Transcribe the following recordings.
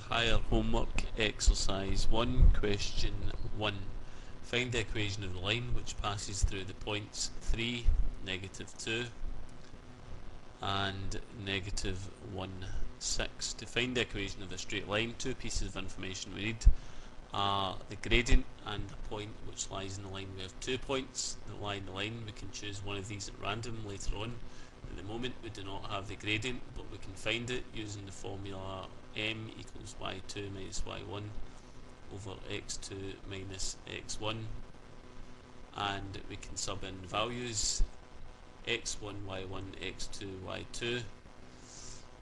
Higher homework exercise 1, question 1. Find the equation of the line which passes through the points 3, -2 and -1, 6. To find the equation of a straight line, two pieces of information we need are the gradient and the point which lies in the line. We have 2 points that lie in the line. We can choose one of these at random later on. At the moment we do not have the gradient, but we can find it using the formula m equals y2 minus y1 over x2 minus x1, and we can sub in values x1, y1, x2, y2.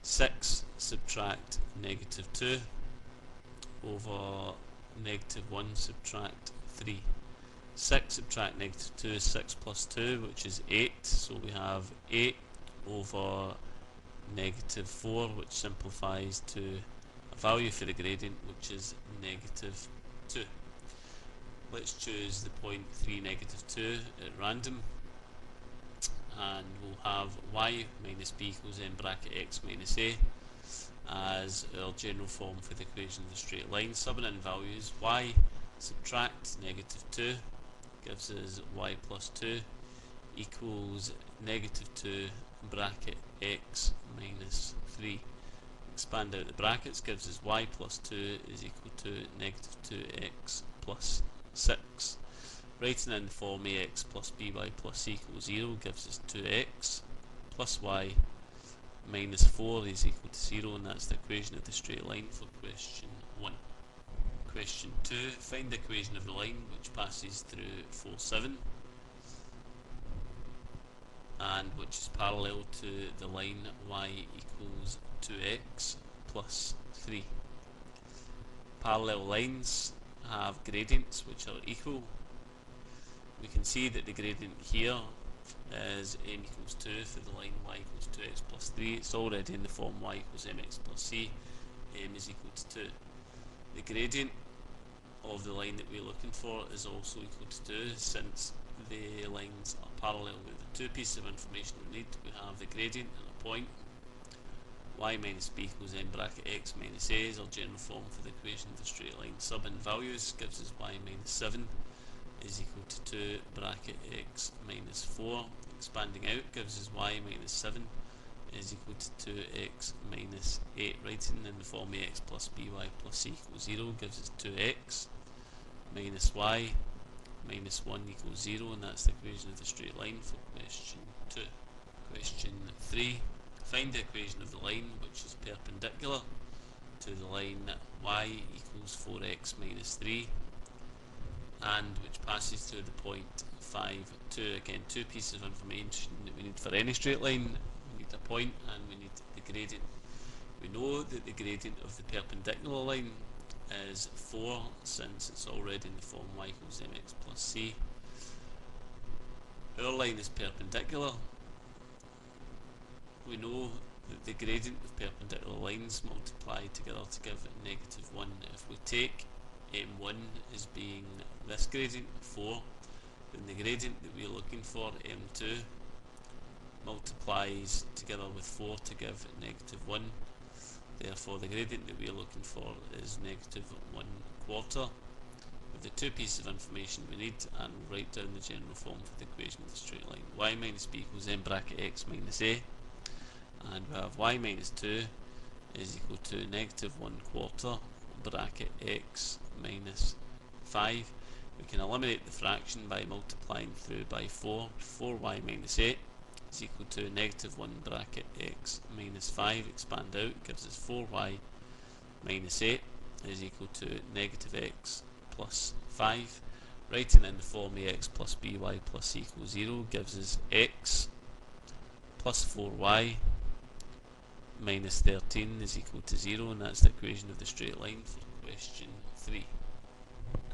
6 subtract -2 over -1 subtract 3. 6 subtract -2 is 6 plus 2, which is 8, so we have 8 over -4, which simplifies to a value for the gradient, which is -2. Let's choose the point 3, -2 at random, and we'll have y minus b equals m bracket x minus a as our general form for the equation of the straight line. Subbing in values, y subtract -2 gives us y plus 2 equals -2 bracket x minus 3. Expand out the brackets, gives us y plus 2 is equal to -2x plus 6. Writing in the form ax plus by plus c equals 0 gives us 2x plus y minus 4 is equal to 0, and that's the equation of the straight line for question 1. Question 2. Find the equation of the line which passes through 4, 7 and which is parallel to the line y equals 2x plus 3. Parallel lines have gradients which are equal. We can see that the gradient here is m equals 2 for the line y equals 2x plus 3. It's already in the form y equals mx plus c, m is equal to 2. The gradient of the line that we're looking for is also equal to 2, since the lines are parallel. With the two pieces of information we need, we have the gradient and a point. Y minus b equals m bracket x minus a is our general form for the equation of the straight line. Sub in values gives us y minus 7 is equal to 2 bracket x minus 4. Expanding out gives us y minus 7 is equal to 2x minus 8. Writing in the form ax plus by plus c equals 0 gives us 2x minus y minus 1 equals 0, and that's the equation of the straight line for question 2. Question 3. Find the equation of the line which is perpendicular to the line y equals 4x minus 3 and which passes through the point 5, 2. Again, two pieces of information that we need for any straight line. We need a point and we need the gradient. We know that the gradient of the perpendicular line is 4, since it's already in the form y equals mx plus c. Our line is perpendicular. We know that the gradient of perpendicular lines multiply together to give -1. If we take m1 as being this gradient, 4, then the gradient that we're looking for, m2, multiplies together with 4 to give -1. Therefore the gradient that we're looking for is -1/4. With the two pieces of information we need, and we'll write down the general form for the equation of the straight line. Y minus b equals m bracket x minus a, and we have y minus 2 is equal to -1/4 bracket x minus 5. We can eliminate the fraction by multiplying through by 4. 4y minus 8 is equal to -1 bracket x minus 5. Expand out gives us 4y minus 8 is equal to -x plus 5. Writing in the form ax plus by plus c equals 0 gives us x plus 4y minus 13 is equal to 0, and that's the equation of the straight line for question 3.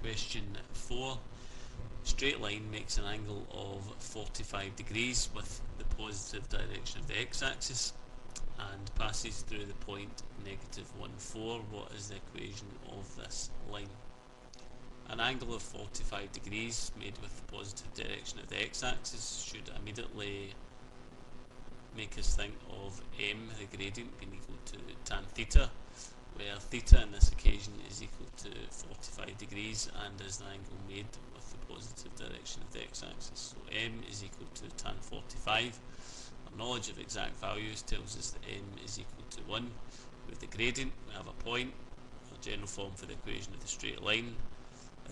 Question 4. Straight line makes an angle of 45 degrees with the positive direction of the x-axis and passes through the point -1, 4. What is the equation of this line? An angle of 45 degrees made with the positive direction of the x-axis should immediately make us think of m, the gradient, being equal to tan theta, where theta in this occasion is equal to 45 degrees and is the angle made with the positive direction of the x-axis. So m is equal to tan 45. Our knowledge of exact values tells us that m is equal to 1. With the gradient we have a point. Our general form for the equation of the straight line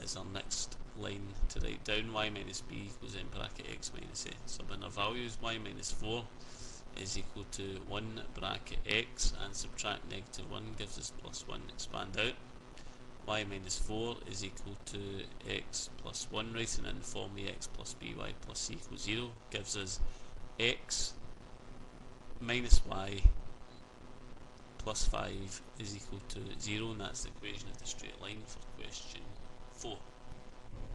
is our next line to write down. Y minus b equals m bracket x minus a. Sub in our values. Y minus 4 is equal to 1 bracket x, and subtract negative 1 gives us plus 1. Expand out. Y minus 4 is equal to x plus 1, writing in the form ax plus by plus c equals 0 gives us x minus y plus 5 is equal to 0, and that's the equation of the straight line for question 4.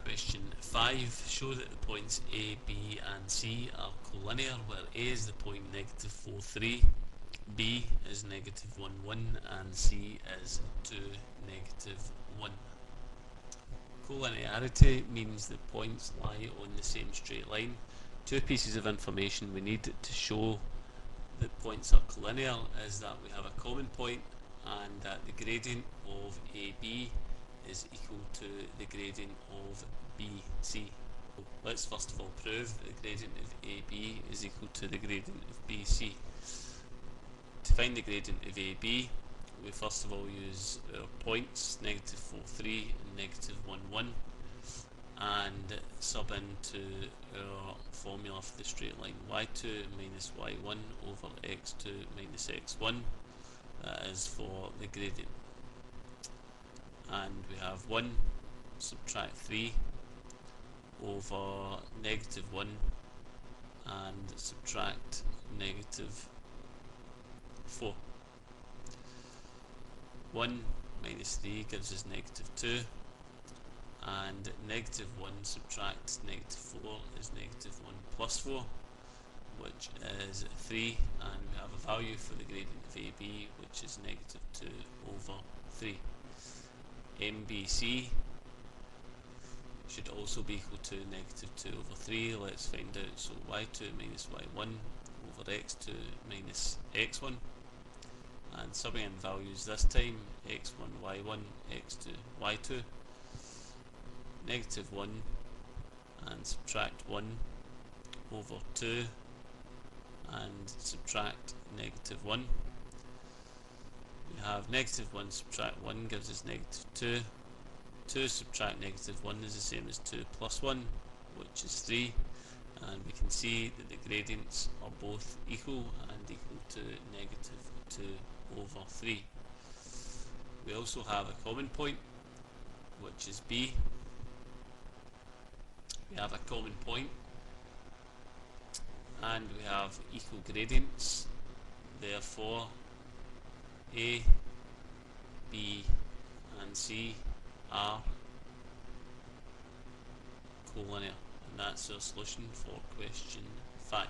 Question 5. Show that the points A, B and C are collinear, where A is the point negative 4, 3, B is negative 1, 1 and C is 2, negative 1. Collinearity means that points lie on the same straight line. Two pieces of information we need to show that points are collinear is that we have a common point and that the gradient of AB is equal to the gradient of BC. Let's first of all prove that the gradient of AB is equal to the gradient of BC. To find the gradient of AB, we first of all use our points, negative 4, 3 and negative 1, 1, and sub into our formula for the straight line y2 minus y1 over x2 minus x1. That is for the gradient. And we have 1 subtract 3 over negative 1 and subtract negative 4. 1 minus 3 gives us negative 2, and negative 1 subtract negative 4 is negative 1 plus 4, which is 3, and we have a value for the gradient of AB which is negative 2 over 3. MBC should also be equal to negative 2 over 3. Let's find out. So y2 minus y1 over x2 minus x1, and subbing in values this time, x1 y1, x2 y2, negative 1 and subtract 1 over 2 and subtract negative 1. We have negative 1 subtract 1 gives us negative 2. 2 subtract negative 1 is the same as 2 plus 1, which is 3, and we can see that the gradients are both equal and equal to negative 2 over 3. We also have a common point, which is B. We have a common point and we have equal gradients, therefore A, B and C are collinear, and that's our solution for question 5.